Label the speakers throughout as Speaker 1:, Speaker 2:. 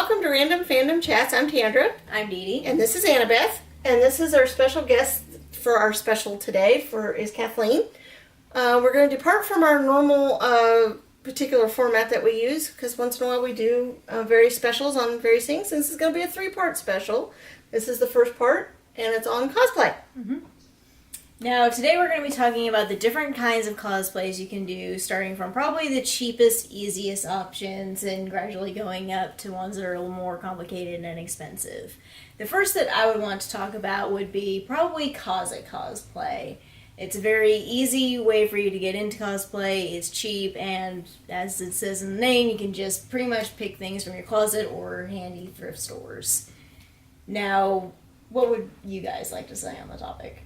Speaker 1: welcome to Random Fandom Chats. I'm Tandra.
Speaker 2: I'm Dee Dee.
Speaker 1: And this is Annabeth. And this is our special guest for our special today is Kathleen. We're going to depart from our normal particular format that we use, because once in a while we do various specials on various things. This is going to be a 3-part special. This is the first part, and it's on cosplay.
Speaker 2: Mm-hmm. Now, today we're going to be talking about the different kinds of cosplays you can do, starting from probably the cheapest, easiest options and gradually going up to ones that are a little more complicated and expensive. The first that I would want to talk about would be probably cosplay. It's a very easy way for you to get into cosplay. It's cheap, and as it says in the name, you can just pretty much pick things from your closet or handy thrift stores. Now, what would you guys like to say on the topic?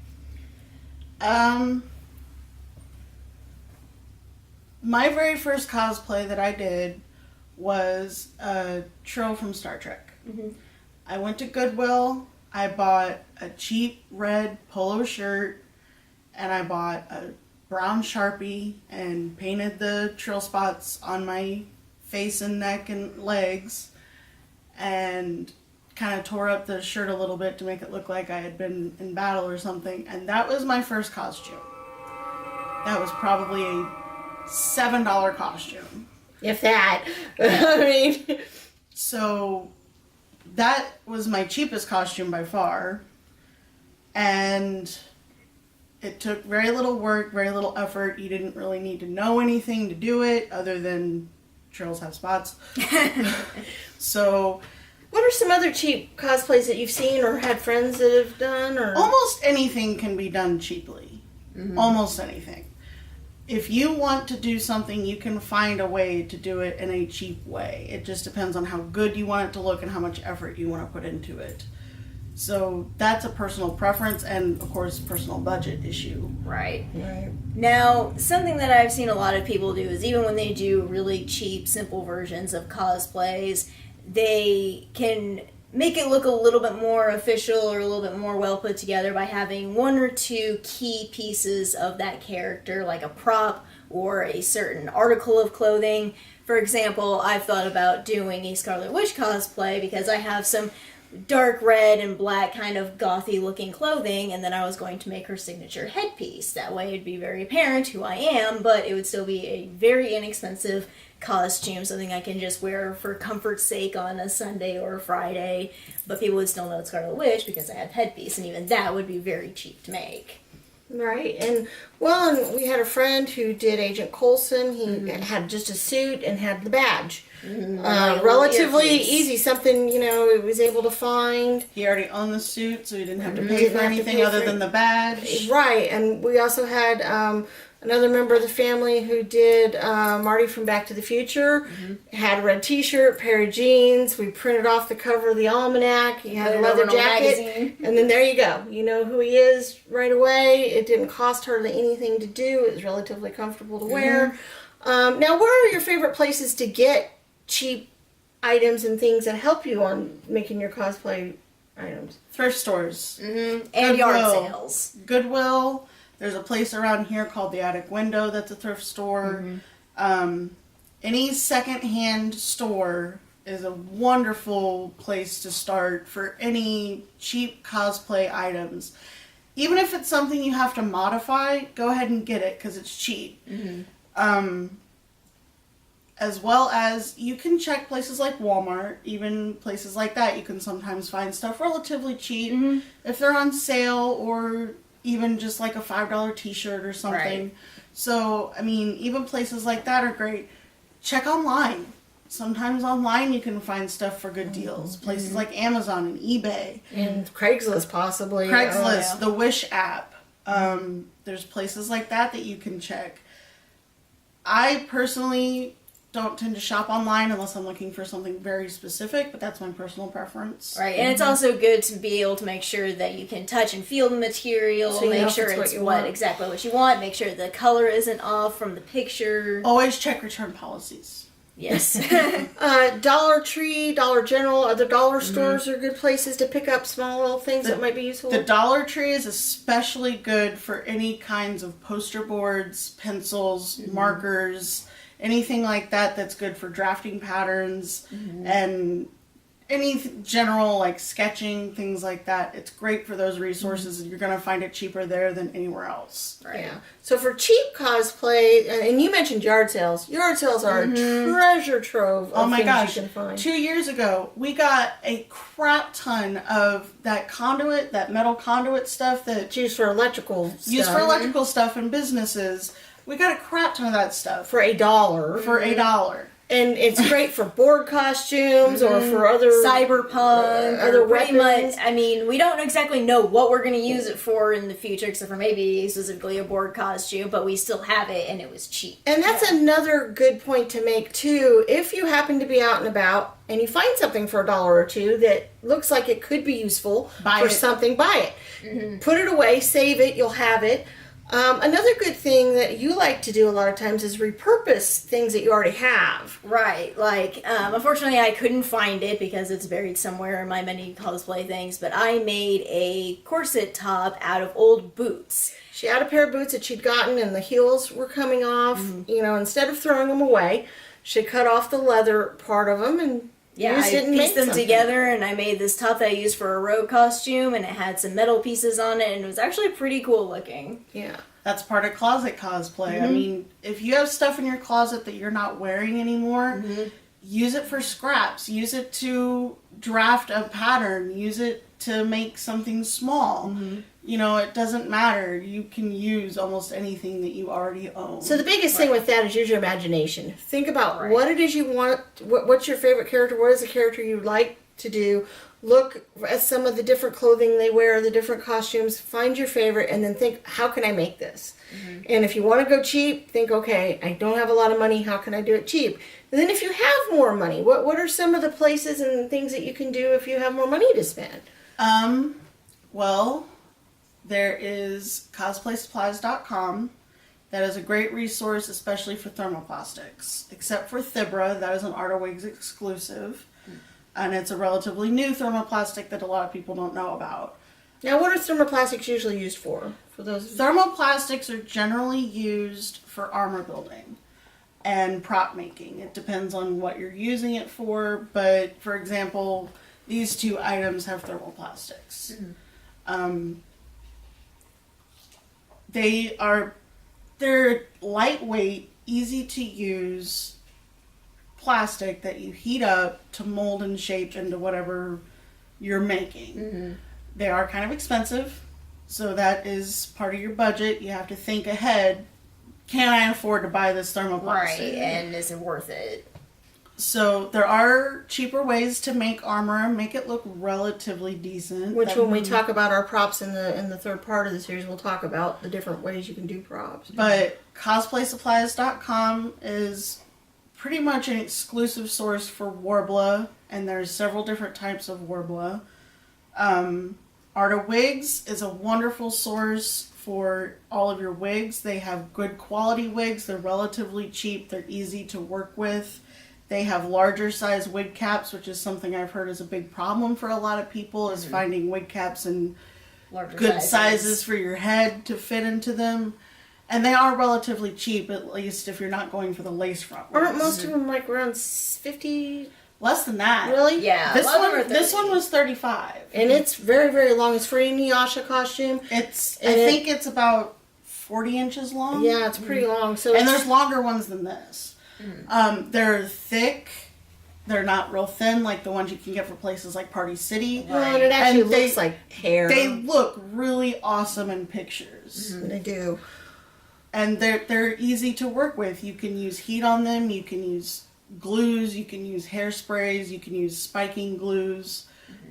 Speaker 3: My very first cosplay that I did was a Trill from Star Trek.
Speaker 2: Mm-hmm.
Speaker 3: I went to Goodwill, I bought a cheap red polo shirt, and I bought a brown Sharpie and painted the Trill spots on my face and neck and legs, and kind of tore up the shirt a little bit to make it look like I had been in battle or something, and that was my first costume. That was probably a $7 costume.
Speaker 1: If that. I mean...
Speaker 3: So, that was my cheapest costume by far, and it took very little work, very little effort. You didn't really need to know anything to do it, other than Trills have spots. So...
Speaker 1: What are some other cheap cosplays that you've seen or had friends that have done? Or
Speaker 3: almost anything can be done cheaply.
Speaker 2: Mm-hmm.
Speaker 3: Almost anything. If you want to do something, you can find a way to do it in a cheap way. It just depends on how good you want it to look and how much effort you want to put into it. So that's a personal preference and, of course, personal budget issue.
Speaker 2: Right. Now, something that I've seen a lot of people do is even when they do really cheap, simple versions of cosplays, they can make it look a little bit more official or a little bit more well put together by having one or two key pieces of that character, like a prop or a certain article of clothing. For example, I've thought about doing a Scarlet Witch cosplay because I have some dark red and black kind of gothy looking clothing, and then I was going to make her signature headpiece. That way it'd be very apparent who I am, but it would still be a very inexpensive costume, something I can just wear for comfort's sake on a Sunday or a Friday, but people would still know it's Scarlet Witch because I have headpiece, and even that would be very cheap to make.
Speaker 1: Right, and we had a friend who did Agent Coulson. He had just a suit and had the badge. Relatively easy, something, it was able to find.
Speaker 3: He already owned the suit, so he didn't have to pay for anything other than the badge.
Speaker 1: Right, and we also had another member of the family who did Marty from Back to the Future. Had a red t-shirt, pair of jeans. We printed off the cover of the almanac. He had a leather jacket. And then there you go. You know who he is right away. It didn't cost hardly anything to do. It was relatively comfortable to wear. Now, where are your favorite places to get cheap items and things that help you on making your cosplay items?
Speaker 3: Thrift stores.
Speaker 2: And yard sales.
Speaker 3: Goodwill. There's a place around here called the Attic Window that's a thrift store. Any secondhand store is a wonderful place to start for any cheap cosplay items. Even if it's something you have to modify, go ahead and get it because it's cheap. As well as you can check places like Walmart, even places like that. You can sometimes find stuff relatively cheap if they're on sale, or even just like a $5 t-shirt or something.
Speaker 2: Right.
Speaker 3: So, I mean, even places like that are great. Check online. Sometimes online you can find stuff for good deals. Places like Amazon and eBay.
Speaker 1: And Craigslist, possibly.
Speaker 3: Craigslist, the Wish app. There's places like that you can check. I personally don't tend to shop online unless I'm looking for something very specific, but that's my personal preference.
Speaker 2: Right, and it's also good to be able to make sure that you can touch and feel the material,
Speaker 1: so
Speaker 2: make sure it's exactly what you want, make sure the color isn't off from the picture.
Speaker 3: Always check return policies.
Speaker 2: Yes.
Speaker 1: Dollar Tree, Dollar General, other dollar stores are good places to pick up small little things that might be useful.
Speaker 3: The Dollar Tree is especially good for any kinds of poster boards, pencils, markers, anything like that that's good for drafting patterns and any general like sketching, things like that. It's great for those resources. You're going to find it cheaper there than anywhere else.
Speaker 2: Right.
Speaker 1: Yeah. So for cheap cosplay, and you mentioned yard sales. Yard sales are a treasure trove of
Speaker 3: Oh my
Speaker 1: things
Speaker 3: gosh.
Speaker 1: you can find.
Speaker 3: 2 years ago, we got a crap ton of that conduit, that metal conduit stuff that
Speaker 1: It's used for electrical stuff.
Speaker 3: used for electrical stuff in businesses. We got a crap ton of that stuff
Speaker 1: For $1.
Speaker 3: for $1.
Speaker 1: And it's great for board costumes or for other
Speaker 2: Cyberpunk,
Speaker 1: other
Speaker 2: or pretty
Speaker 1: weapons.
Speaker 2: much. I mean, we don't exactly know what we're going to use it for in the future, except for maybe specifically a board costume. But we still have it, and it was cheap.
Speaker 1: And that's another good point to make too. If you happen to be out and about and you find something for $1 or $2 that looks like it could be useful
Speaker 3: Buy
Speaker 1: for
Speaker 3: it.
Speaker 1: something, buy it. Put it away, save it, you'll have it. Another good thing that you like to do a lot of times is repurpose things that you already have.
Speaker 2: Right, like, unfortunately I couldn't find it because it's buried somewhere in my many cosplay things, but I made a corset top out of old boots.
Speaker 1: She had a pair of boots that she'd gotten and the heels were coming off. You know, instead of throwing them away, she cut off the leather part of them and
Speaker 2: Yeah,
Speaker 1: used
Speaker 2: I
Speaker 1: it and made
Speaker 2: pieced them
Speaker 1: something.
Speaker 2: together, and I made this top that I used for a rogue costume, and it had some metal pieces on it, and it was actually pretty cool looking.
Speaker 1: Yeah.
Speaker 3: That's part of closet cosplay. I mean, if you have stuff in your closet that you're not wearing anymore, use it for scraps. Use it to draft a pattern. Use it to make something small. You know, it doesn't matter. You can use almost anything that you already own.
Speaker 1: So the biggest thing with that is use your imagination. Think about
Speaker 2: Right.
Speaker 1: what it is you want, what's your favorite character, what is the character you would like to do. Look at some of the different clothing they wear, the different costumes, find your favorite, and then think, how can I make this? And if you want to go cheap, think, okay, I don't have a lot of money, how can I do it cheap? And then if you have more money, what are some of the places and things that you can do if you have more money to spend?
Speaker 3: Well, there is cosplaysupplies.com. That is a great resource, especially for thermoplastics. Except for Thibra, that is an Arda Wigs exclusive. And it's a relatively new thermoplastic that a lot of people don't know about.
Speaker 1: Now, what are thermoplastics usually used for? For those
Speaker 3: Thermoplastics are generally used for armor building and prop making. It depends on what you're using it for, but for example, these two items have thermoplastics. They're lightweight, easy to use plastic that you heat up to mold and shape into whatever you're making. They are kind of expensive, so that is part of your budget. You have to think ahead. Can I afford to buy this thermoplastic?
Speaker 2: Right, and is it worth it?
Speaker 3: So there are cheaper ways to make armor and make it look relatively decent.
Speaker 1: which
Speaker 3: That-
Speaker 1: when we talk about our props in the third part of the series, we'll talk about the different ways you can do props.
Speaker 3: But cosplaysupplies.com is pretty much an exclusive source for Warbler, and there's several different types of Warbler. Arda Wigs is a wonderful source for all of your wigs. They have good quality wigs. They're relatively cheap. They're easy to work with. They have larger size wig caps, which is something I've heard is a big problem for a lot of people, is finding wig caps in
Speaker 2: Larger
Speaker 3: good sizes for your head to fit into them. And they are relatively cheap, at least if you're not going for the lace front ones.
Speaker 1: Aren't most of them like around 50?
Speaker 3: Less than that.
Speaker 1: Really?
Speaker 2: Yeah,
Speaker 3: This
Speaker 2: a lot of them are
Speaker 3: this
Speaker 2: 30.
Speaker 3: one was 35.
Speaker 1: And it's very, very long. It's for a Inuyasha costume.
Speaker 3: I
Speaker 1: And
Speaker 3: think it's about 40 inches long.
Speaker 1: Yeah, it's pretty long. So
Speaker 3: And
Speaker 1: it's-
Speaker 3: there's longer ones than this. They're thick. They're not real thin like the ones you can get for places like Party City.
Speaker 1: well, and it actually
Speaker 3: And they-
Speaker 1: looks like hair.
Speaker 3: They look really awesome in pictures.
Speaker 1: They do.
Speaker 3: And they're easy to work with. You can use heat on them. You can use glues. You can use hairsprays. You can use spiking glues.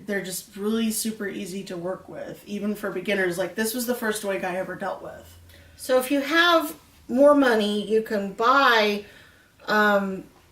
Speaker 3: They're just really super easy to work with, even for beginners. Like, this was the first wig I ever dealt with.
Speaker 1: So if you have more money, you can buy.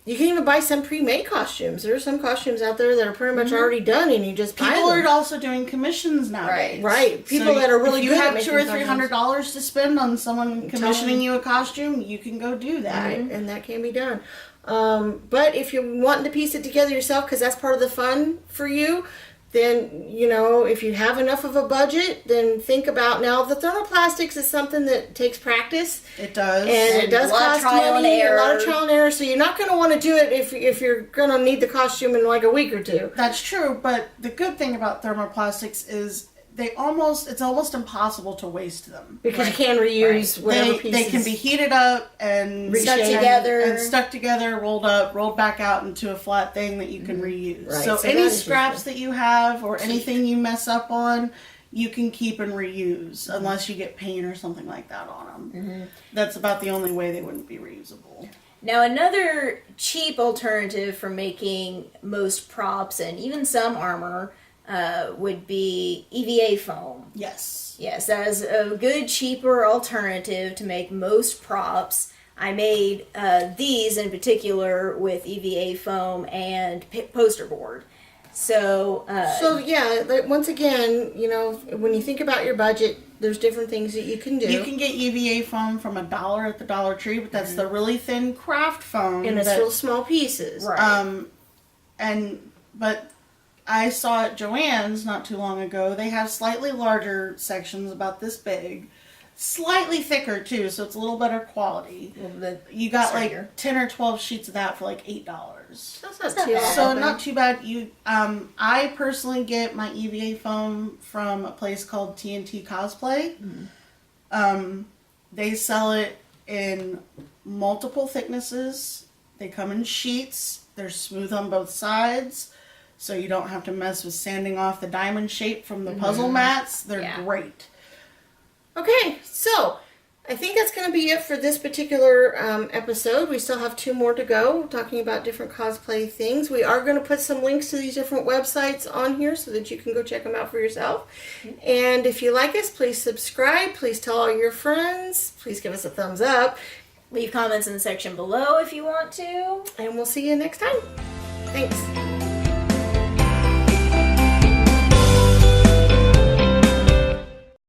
Speaker 1: You can even buy some pre-made costumes. There are some costumes out there that are pretty much already done, and you just buy
Speaker 3: People
Speaker 1: them.
Speaker 3: are also doing commissions nowadays.
Speaker 1: Right. People
Speaker 3: So
Speaker 1: that are really
Speaker 3: if you
Speaker 1: good at
Speaker 3: have
Speaker 1: making
Speaker 3: $200 or
Speaker 1: costumes.
Speaker 3: $300 to spend on someone commissioning
Speaker 1: them.
Speaker 3: you a costume, you can go do that.
Speaker 1: Right, and that can be done. But if you're wanting to piece it together yourself, because that's part of the fun for you, then, you know, if you have enough of a budget, then think about, now the thermoplastics is something that takes practice.
Speaker 3: It does.
Speaker 1: And it does
Speaker 2: a lot of
Speaker 1: cost
Speaker 2: trial and
Speaker 1: money, a lot of
Speaker 2: error.
Speaker 1: trial and error, so you're not going to want to do it if you're going to need the costume in like a week or two.
Speaker 3: That's true, but the good thing about thermoplastics is it's almost impossible to waste them.
Speaker 1: Because you can reuse whatever pieces.
Speaker 3: They can be heated up and
Speaker 2: Stuck
Speaker 1: Reshaped.
Speaker 2: together.
Speaker 3: and stuck together, rolled up, rolled back out into a flat thing that you can reuse.
Speaker 1: Right,
Speaker 3: So
Speaker 1: so
Speaker 3: any
Speaker 1: that is
Speaker 3: scraps
Speaker 1: useful.
Speaker 3: that you have or anything you mess up on, you can keep and reuse unless you get paint or something like that on them. That's about the only way they wouldn't be reusable.
Speaker 2: Now, another cheap alternative for making most props and even some armor would be EVA foam.
Speaker 3: Yes.
Speaker 2: Yes, that is a good, cheaper alternative to make most props. I made these in particular with EVA foam and poster board. So,
Speaker 1: So yeah, once again, you know, when you think about your budget, there's different things that you can do.
Speaker 3: You can get EVA foam from $1 at the Dollar Tree, but that's the really thin craft foam.
Speaker 1: and it's real small pieces.
Speaker 2: right.
Speaker 3: But I saw at Joann's not too long ago, they have slightly larger sections about this big, slightly thicker too, so it's a little better quality. You got like
Speaker 2: sturdier.
Speaker 3: 10 or 12 sheets of that for like $8.
Speaker 1: That's
Speaker 2: That's
Speaker 1: not
Speaker 2: not
Speaker 1: too
Speaker 2: bad.
Speaker 1: bad.
Speaker 3: So not too bad. I personally get my EVA foam from a place called Tnt Cosplay. They sell it in multiple thicknesses. They come in sheets. They're smooth on both sides, so you don't have to mess with sanding off the diamond shape from the puzzle mats. They're
Speaker 2: Yeah.
Speaker 3: great.
Speaker 1: Okay, so I think that's going to be it for this particular episode. We still have 2 more to go, talking about different cosplay things. We are going to put some links to these different websites on here so that you can go check them out for yourself. And if you like us, please subscribe. Please tell all your friends. Please give us a thumbs up.
Speaker 2: Leave comments in the section below if you want to.
Speaker 1: And we'll see you next time. Thanks.